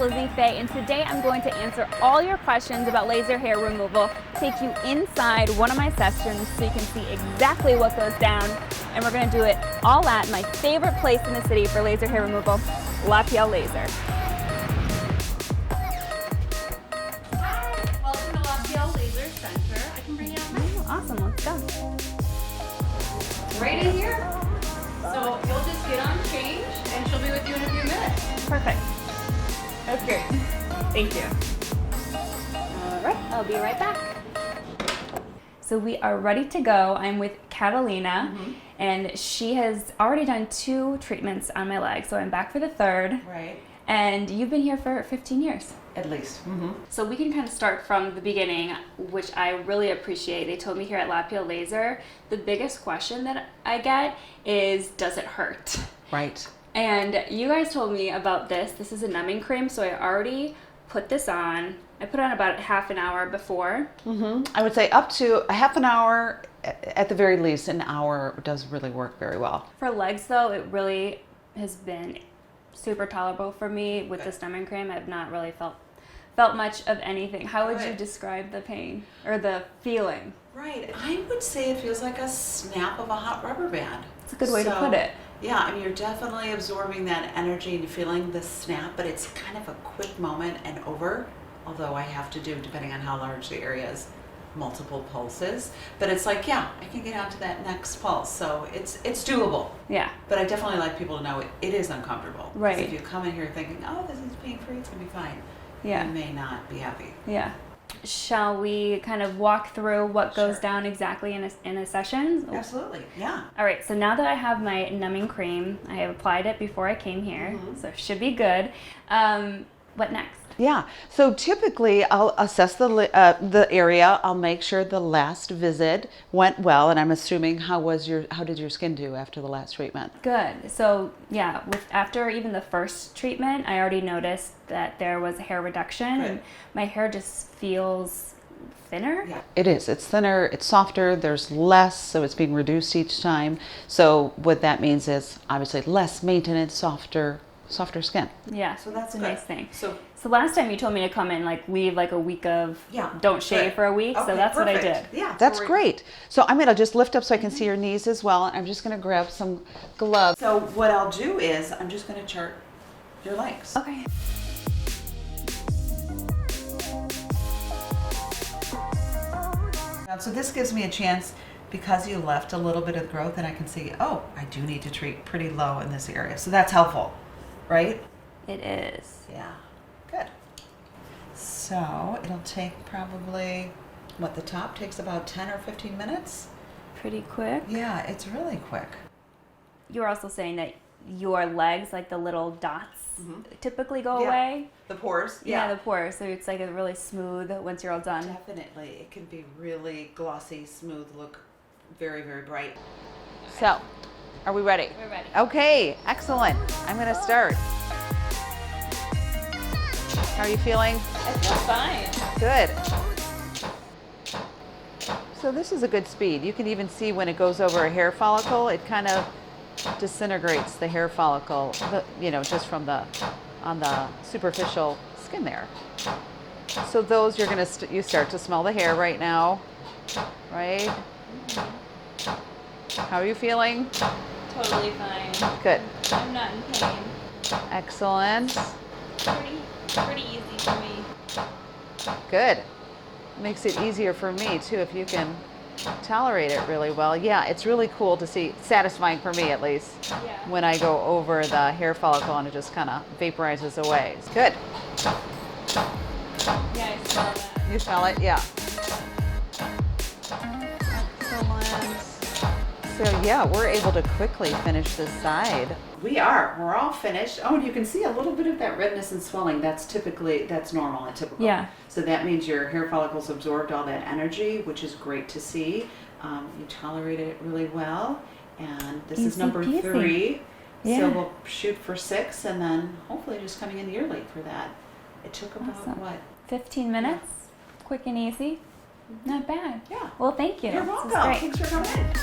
Lizzie Faye, and today I'm going to answer all your questions about laser hair removal, take you inside one of my sessions so you can see exactly what goes down, and we're going to do it all at my favorite place in the city for laser hair removal, Lapiel Laser. Hi, welcome to Lapiel Laser Center. I can bring you out now. Awesome, let's go. Right in here. So you'll just get on change and she'll be with you in a few minutes. Perfect. That's great. Thank you. All right, I'll be right back. So we are ready to go. I'm with Catalina, and she has already done 2 treatments on my leg, so I'm back for the 3rd. Right. And you've been here for 15 years. At least. So we can kind of start from the beginning, which I really appreciate. They told me here at Lapiel Laser, the biggest question that I get is, does it hurt? Right. And you guys told me about this. This is a numbing cream, so I already put this on. I put it on about half an hour before. I would say up to a half an hour, at the very least an hour does really work very well. For legs though, it really has been super tolerable for me with this numbing cream. I've not really felt much of anything. How would you describe the pain or the feeling? Right. I would say it feels like a snap of a hot rubber band. It's a good way to put it. Yeah, I mean, you're definitely absorbing that energy and feeling the snap, but it's kind of a quick moment and over, although I have to do, depending on how large the area is, multiple pulses. But it's like, yeah, I can get on to that next pulse, so it's doable. Yeah. But I definitely like people to know it is uncomfortable. Right. If you come in here thinking, oh, this is pain-free, it's going to be fine, Yeah. you may not be happy. Yeah. Shall we kind of walk through what goes Sure. down exactly in a session? Absolutely, yeah. All right, so now that I have my numbing cream, I have applied it before I came here, so it should be good. What next? Yeah. So typically I'll assess the area. I'll make sure the last visit went well, and I'm assuming how did your skin do after the last treatment? Good. So yeah, after even the first treatment, I already noticed that there was a hair reduction, and my hair just feels thinner. Yeah. It is. It's thinner, it's softer, there's less, so it's being reduced each time. So what that means is obviously less maintenance, softer skin. Yeah, So that's a good. nice thing. So last time you told me to come in, leave like a week of don't shave for a week. Okay, so that's what I perfect. did. Yeah, That's great. So I'm going to just lift up so I can see your knees as well. I'm just going to grab some gloves. So what I'll do is I'm just going to chart your legs. Okay. So this gives me a chance, because you left a little bit of growth, and I can see, oh, I do need to treat pretty low in this area. So that's helpful, right? It is. Yeah, good. So it'll take probably, the top takes about 10 or 15 minutes? Pretty quick. Yeah, it's really quick. You were also saying that your legs, like the little dots, typically go away. The pores? Yeah, the pores. So it's like a really smooth once you're all done. Definitely. It can be really glossy, smooth, look very, very bright. So, are we ready? We're ready. Okay, excellent. I'm going to start. How are you feeling? I feel fine. Good. So this is a good speed. You can even see when it goes over a hair follicle, it kind of disintegrates the hair follicle, just from on the superficial skin there. So those you're going to you start to smell the hair right now, right? How are you feeling? Totally fine. Good. I'm not in pain. Excellent. Pretty easy for me. Good. Makes it easier for me too if you can tolerate it really well. Yeah, it's really cool to see, satisfying for me at least, when I go over the hair follicle and it just kind of vaporizes away. It's good. Yeah, I smell that. You smell it? Yeah. Excellent. So yeah, we're able to quickly finish this side. We're all finished. Oh, and you can see a little bit of that redness and swelling. That's normal and typical. Yeah. So that means your hair follicles absorbed all that energy, which is great to see. You tolerated it really well. And this is Easy number peasy. 3. Yeah. So we'll shoot for 6, and then hopefully just coming in yearly for that. It took about, Awesome. 15 minutes, quick and easy. Not bad. Yeah. Well, thank you. You're This welcome. was great. Thanks for coming in.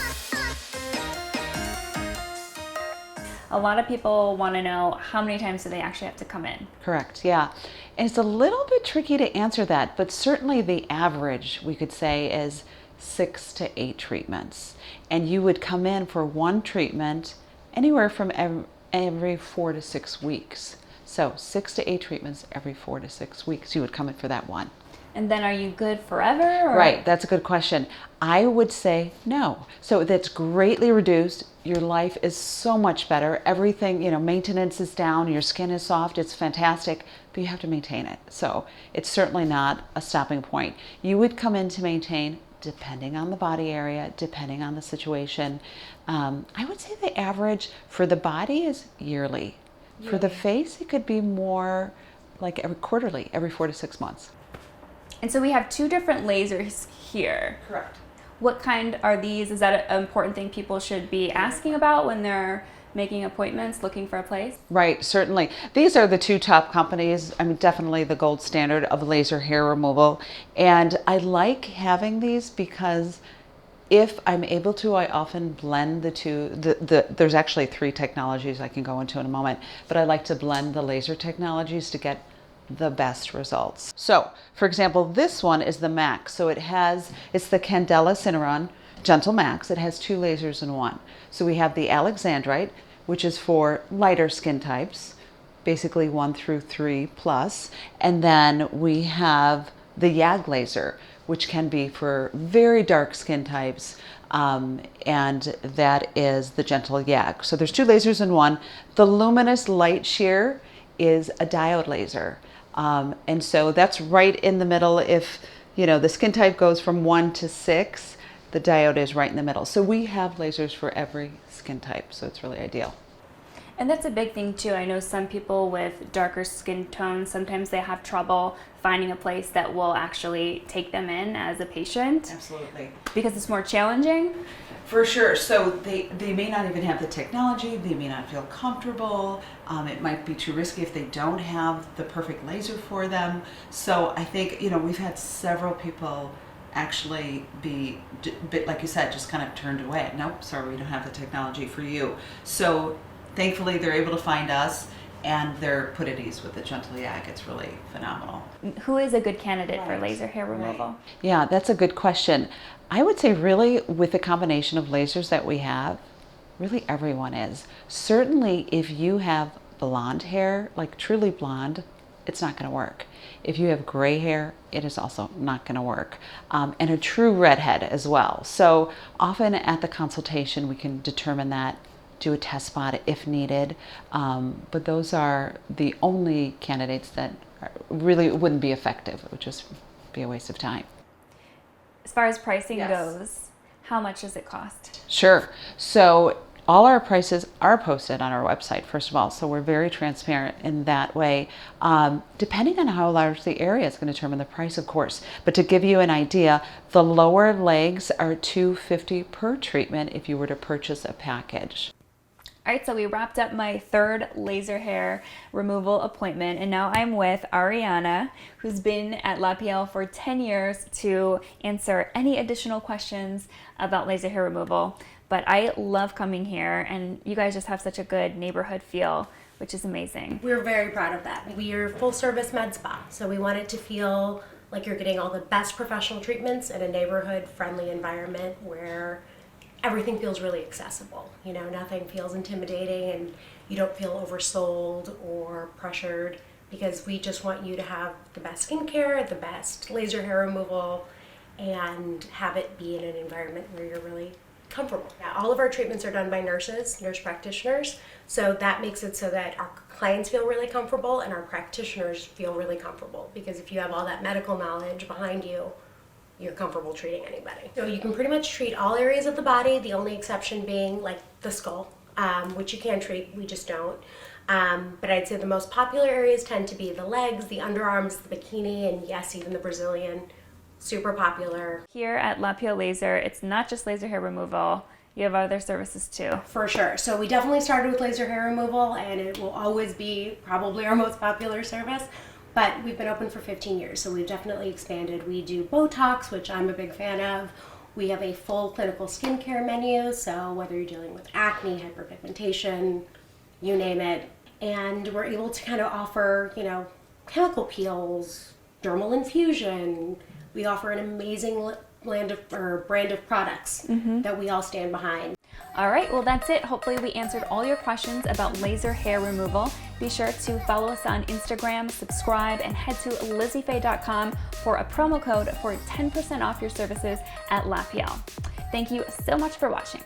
a lot of people want to know how many times do they actually have to come in? Correct, yeah. And it's a little bit tricky to answer that, but certainly the average, we could say, is 6 to 8 treatments. And you would come in for one treatment anywhere from every 4 to 6 weeks. So 6 to 8 treatments every 4 to 6 weeks, you would come in for that one. And then are you good forever? Or? Right, that's a good question. I would say no. So that's greatly reduced. Your life is so much better. Everything, maintenance is down, your skin is soft, it's fantastic, but you have to maintain it. So it's certainly not a stopping point. You would come in to maintain, depending on the body area, depending on the situation. I would say the average for the body is yearly. For the face, it could be more like every quarterly, every 4 to 6 months. And so we have 2 different lasers here. Correct. What kind are these? Is that an important thing people should be asking about when they're making appointments, looking for a place? Right, certainly. These are the 2 top companies. I mean, definitely the gold standard of laser hair removal. And I like having these because if I'm able to, I often blend the 2. There's actually 3 technologies I can go into in a moment, but I like to blend the laser technologies to get the best results. So, for example, this one is the Max. So it's the Candela Cineron Gentle Max. It has 2 lasers in one. So we have the Alexandrite, which is for lighter skin types, basically 1 through 3 plus. And then we have the YAG laser, which can be for very dark skin types, and that is the Gentle YAG. So there's 2 lasers in one. The Luminous Light Shear is a diode laser. And so that's right in the middle. If, the skin type goes from 1 to 6, the diode is right in the middle. So we have lasers for every skin type. So it's really ideal. And that's a big thing too. I know some people with darker skin tones, sometimes they have trouble finding a place that will actually take them in as a patient. Absolutely. Because it's more challenging. For sure. So they may not even have the technology. They may not feel comfortable. It might be too risky if they don't have the perfect laser for them. So I think, we've had several people actually be, like you said, just kind of turned away. Nope, sorry, we don't have the technology for you. So thankfully they're able to find us and they're put at ease with the Gentle YAG. It's really phenomenal. Who is a good candidate for Right. laser hair removal? Right. Yeah, that's a good question. I would say really with the combination of lasers that we have, really everyone is. Certainly if you have blonde hair, like truly blonde, it's not going to work. If you have gray hair, it is also not going to work. And a true redhead as well. So often at the consultation, we can determine that, do a test spot if needed. But those are the only candidates that really wouldn't be effective. It would just be a waste of time. As far as pricing Yes. goes, how much does it cost? Sure. So all our prices are posted on our website, first of all. So we're very transparent in that way. Depending on how large the area is going to determine the price, of course. But to give you an idea, the lower legs are $250 per treatment if you were to purchase a package. All right, so we wrapped up my 3rd laser hair removal appointment, and now I'm with Ariana, who's been at Lapiel for 10 years to answer any additional questions about laser hair removal. But I love coming here, and you guys just have such a good neighborhood feel, which is amazing. We're very proud of that. We are full service med spa, so we want it to feel like you're getting all the best professional treatments in a neighborhood friendly environment where everything feels really accessible. Nothing feels intimidating and you don't feel oversold or pressured, because we just want you to have the best skincare, the best laser hair removal, and have it be in an environment where you're really comfortable. Yeah, all of our treatments are done by nurse practitioners, so that makes it so that our clients feel really comfortable and our practitioners feel really comfortable, because if you have all that medical knowledge behind you, you're comfortable treating anybody. So you can pretty much treat all areas of the body, the only exception being like the skull, which you can treat, we just don't. But I'd say the most popular areas tend to be the legs, the underarms, the bikini, and yes, even the Brazilian. Super popular. Here at Lapiel Laser, it's not just laser hair removal. You have other services too. For sure. So we definitely started with laser hair removal, and it will always be probably our most popular service. But we've been open for 15 years, so we've definitely expanded. We do Botox, which I'm a big fan of. We have a full clinical skincare menu, so whether you're dealing with acne, hyperpigmentation, you name it. And we're able to kind of offer, you know, chemical peels, dermal infusion. We offer an amazing brand of products that we all stand behind. All right, well that's it. Hopefully we answered all your questions about laser hair removal. Be sure to follow us on Instagram, subscribe, and head to LizzieFaye.com for a promo code for 10% off your services at Lapiel. Thank you so much for watching.